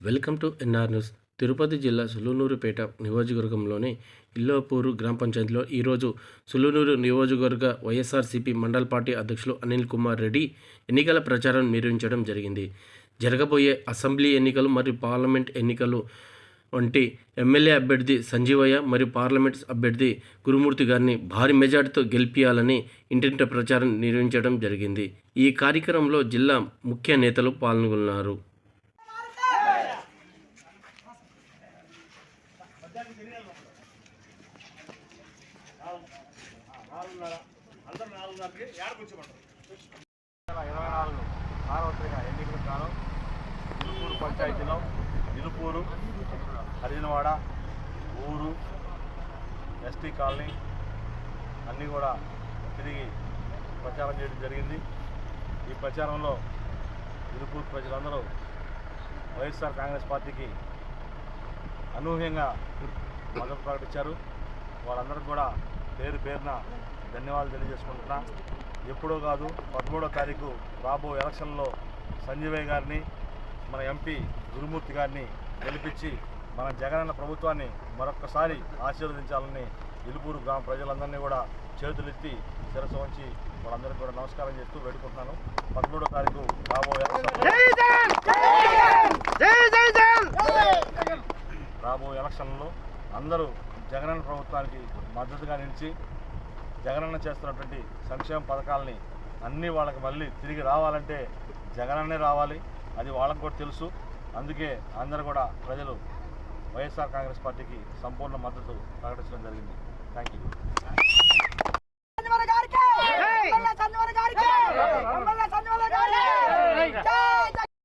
Welcome to NR news. Tirupati జిల్లా సులునూరుపేట నియోజకవర్గంలోని ఇల్లాపూరు గ్రామ పంచాయతీలో ఈరోజు సులునూరు నియోజకవర్గ వైఎస్ఆర్సీపీ మండల పార్టీ అధ్యక్షులు అనిల్ కుమార్ రెడ్డి ఎన్నికల ప్రచారం నిర్వహించడం జరిగింది. జరగబోయే అసెంబ్లీ ఎన్నికలు మరియు పార్లమెంట్ ఎన్నికలు వంటి ఎమ్మెల్యే అభ్యర్థి సంజీవయ్య మరియు పార్లమెంట్ అభ్యర్థి గురుమూర్తి గారిని భారీ మెజార్టీతో గెలిపించాలని ఇంటింటి ప్రచారం నిర్వహించడం జరిగింది. ఈ కార్యక్రమంలో జిల్లా ముఖ్య నేతలు పాల్గొన్నారు. సార్వత్రిక ఎన్నికలకు గాను ఇలుపూరు పంచాయతీలో ఇలుపూరు, హరిజనవాడ, ఊరు, ఎస్టీ కాలనీ అన్నీ కూడా తిరిగి ప్రచారం చేయడం జరిగింది. ఈ ప్రచారంలో ఇలుపూరు ప్రజలందరూ వైఎస్ఆర్ కాంగ్రెస్ పార్టీకి అనూహ్యంగా మద్దతు ప్రకటించారు. వాళ్ళందరికీ కూడా పేరు పేరున ధన్యవాదాలు తెలియజేసుకుంటున్నా. ఎప్పుడో కాదు, 13వ తారీఖు రాబో ఎలక్షన్లో సంజీవయ్య గారిని, మన ఎంపీ గురుమూర్తి గారిని గెలిపించి మన జగనన్న ప్రభుత్వాన్ని మరొక్కసారి ఆశీర్వదించాలని ఇలుపూరు గ్రామ ప్రజలందరినీ కూడా చేతులెత్తి శిరస్సు వంచి వాళ్ళందరికీ కూడా నమస్కారం చేస్తూ వేడుకుంటున్నాను. 13వ తారీఖు రాబో ఎలక్షన్లో అందరూ జగనన్న ప్రభుత్వానికి మద్దతుగా నిలిచి జగనన్న చేస్తున్నటువంటి సంక్షేమ పథకాలని అన్నీ వాళ్ళకి మళ్ళీ తిరిగి రావాలంటే జగనన్నే రావాలి, అది వాళ్ళకు కూడా తెలుసు. అందుకే అందరూ కూడా ప్రజలు వైఎస్ఆర్ కాంగ్రెస్ పార్టీకి సంపూర్ణ మద్దతు ప్రకటించడం జరిగింది. Thank you.